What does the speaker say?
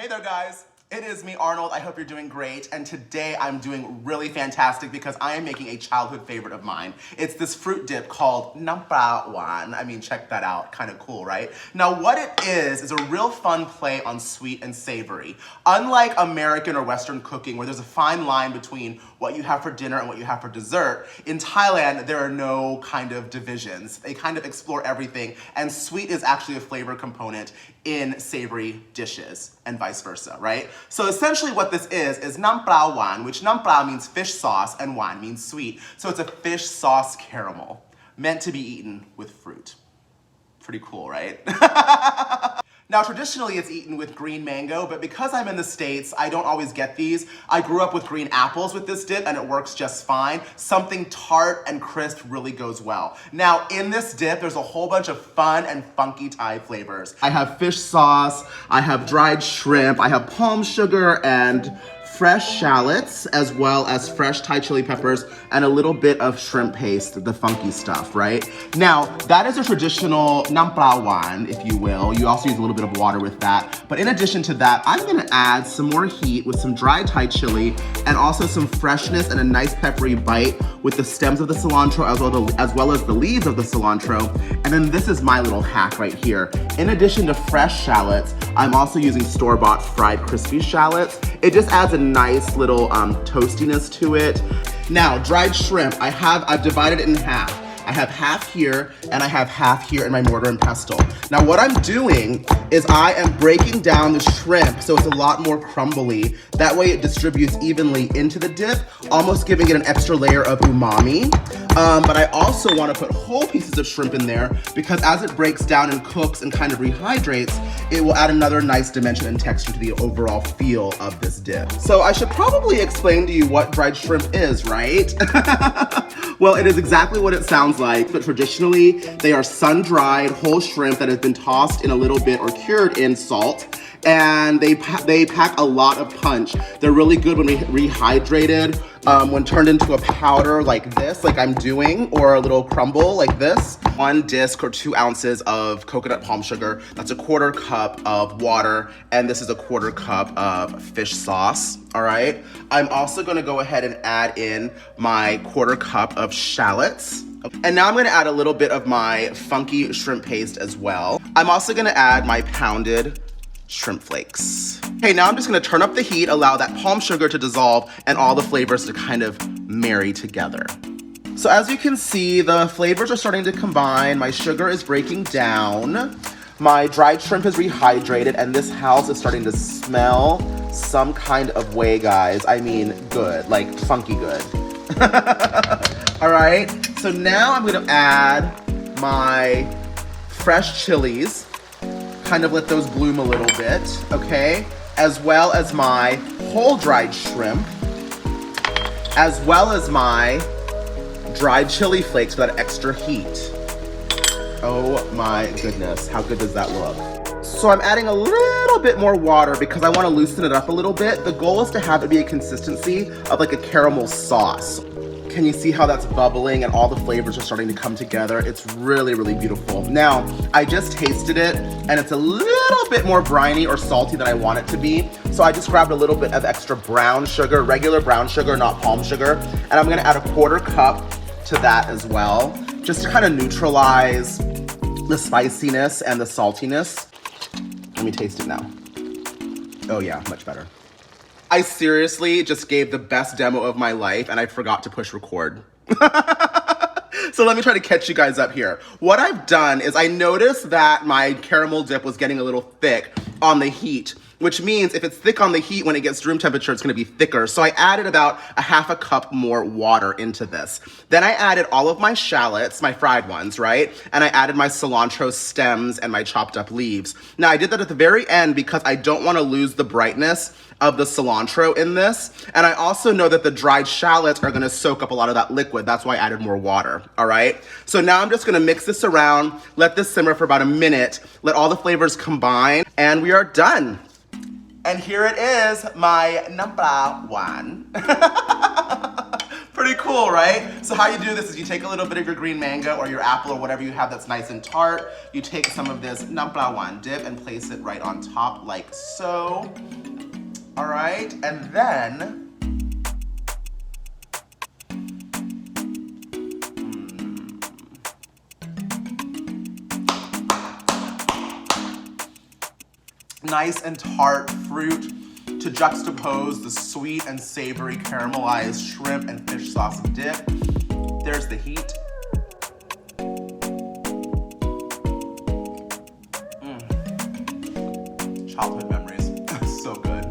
Hey there, guys. It is me, Arnold. I hope you're doing great. And today I'm doing really fantastic because I am making a childhood favorite of mine. It's this fruit dip called Pla Wan. I mean, check that out. Kind of cool, right? Now, what it is a real fun play on sweet and savory. Unlike American or Western cooking, where there's a fine line between what you have for dinner and what you have for dessert, in Thailand, there are no kind of divisions. They kind of explore everything, and sweet is actually a flavor component in savory dishes, and vice versa, right? So essentially what this is Nam Pla Wan, which Nam Pla means fish sauce and Wan means sweet. So it's a fish sauce caramel, meant to be eaten with fruit. Pretty cool, right? Now, traditionally it's eaten with green mango, but because I'm in the States, I don't always get these. I grew up with green apples with this dip and it works just fine. Something tart and crisp really goes well. Now, in this dip, there's a whole bunch of fun and funky Thai flavors. I have fish sauce, I have dried shrimp, I have palm sugar and fresh shallots, as well as fresh Thai chili peppers, and a little bit of shrimp paste, the funky stuff, right? Now, that is a traditional Nam Pla Wan, if you will. You also use a little bit of water with that. But in addition to that, I'm gonna add some more heat with some dried Thai chili, and also some freshness and a nice peppery bite with the stems of the cilantro, as well as the leaves of the cilantro. And then this is my little hack right here. In addition to fresh shallots, I'm also using store-bought fried crispy shallots. It just adds a nice little toastiness to it. Now, dried shrimp, I've divided it in half. I have half here, and I have half here in my mortar and pestle. Now, what I'm doing is I am breaking down the shrimp so it's a lot more crumbly. That way it distributes evenly into the dip, almost giving it an extra layer of umami. But I also want to put whole pieces of shrimp in there because as it breaks down and cooks and kind of rehydrates, it will add another nice dimension and texture to the overall feel of this dip. So I should probably explain to you what dried shrimp is, right? Well, it is exactly what it sounds like, but traditionally they are sun-dried whole shrimp that has been tossed in a little bit or cured in salt. And they pack a lot of punch. They're really good when rehydrated, when turned into a powder like this, like I'm doing, or a little crumble like this. 1 disc or 2 ounces of coconut palm sugar. That's a 1/4 cup of water, and this is a 1/4 cup of fish sauce, all right? I'm also gonna go ahead and add in my 1/4 cup of shallots. And now I'm gonna add a little bit of my funky shrimp paste as well. I'm also gonna add my pounded shrimp flakes. Okay, now I'm just gonna turn up the heat, allow that palm sugar to dissolve and all the flavors to kind of marry together. So as you can see, the flavors are starting to combine. My sugar is breaking down. My dried shrimp is rehydrated, and this house is starting to smell some kind of way, guys. I mean, good, like funky good. All right, so now I'm gonna add my fresh chilies. Kind of let those bloom a little bit, okay? As well as my whole dried shrimp, as well as my dried chili flakes for that extra heat. Oh my goodness, how good does that look? So I'm adding a little bit more water because I want to loosen it up a little bit. The goal is to have it be a consistency of like a caramel sauce. Can you see how that's bubbling and all the flavors are starting to come together? It's really, really beautiful. Now, I just tasted it and it's a little bit more briny or salty than I want it to be. So I just grabbed a little bit of extra brown sugar, regular brown sugar, not palm sugar. And I'm gonna add a 1/4 cup to that as well, just to kind of neutralize the spiciness and the saltiness. Let me taste it now. Oh yeah, much better. I seriously just gave the best demo of my life and I forgot to push record. So let me try to catch you guys up here. What I've done is I noticed that my caramel dip was getting a little thick on the heat, which means if it's thick on the heat, when it gets to room temperature, it's gonna be thicker. So I added about a 1/2 cup more water into this. Then I added all of my shallots, my fried ones, right? And I added my cilantro stems and my chopped up leaves. Now I did that at the very end because I don't wanna lose the brightness of the cilantro in this. And I also know that the dried shallots are gonna soak up a lot of that liquid. That's why I added more water, all right? So now I'm just gonna mix this around, let this simmer for about a minute, let all the flavors combine, and we are done. And here it is, my Nam Pla Wan. Pretty Pretty cool, right? So how you do this is you take a little bit of your green mango or your apple or whatever you have that's nice and tart. You take some of this Pla Wan dip and place it right on top like so. All right, and then nice and tart fruit to juxtapose the sweet and savory caramelized shrimp and fish sauce dip. There's the heat. Childhood memories, so good.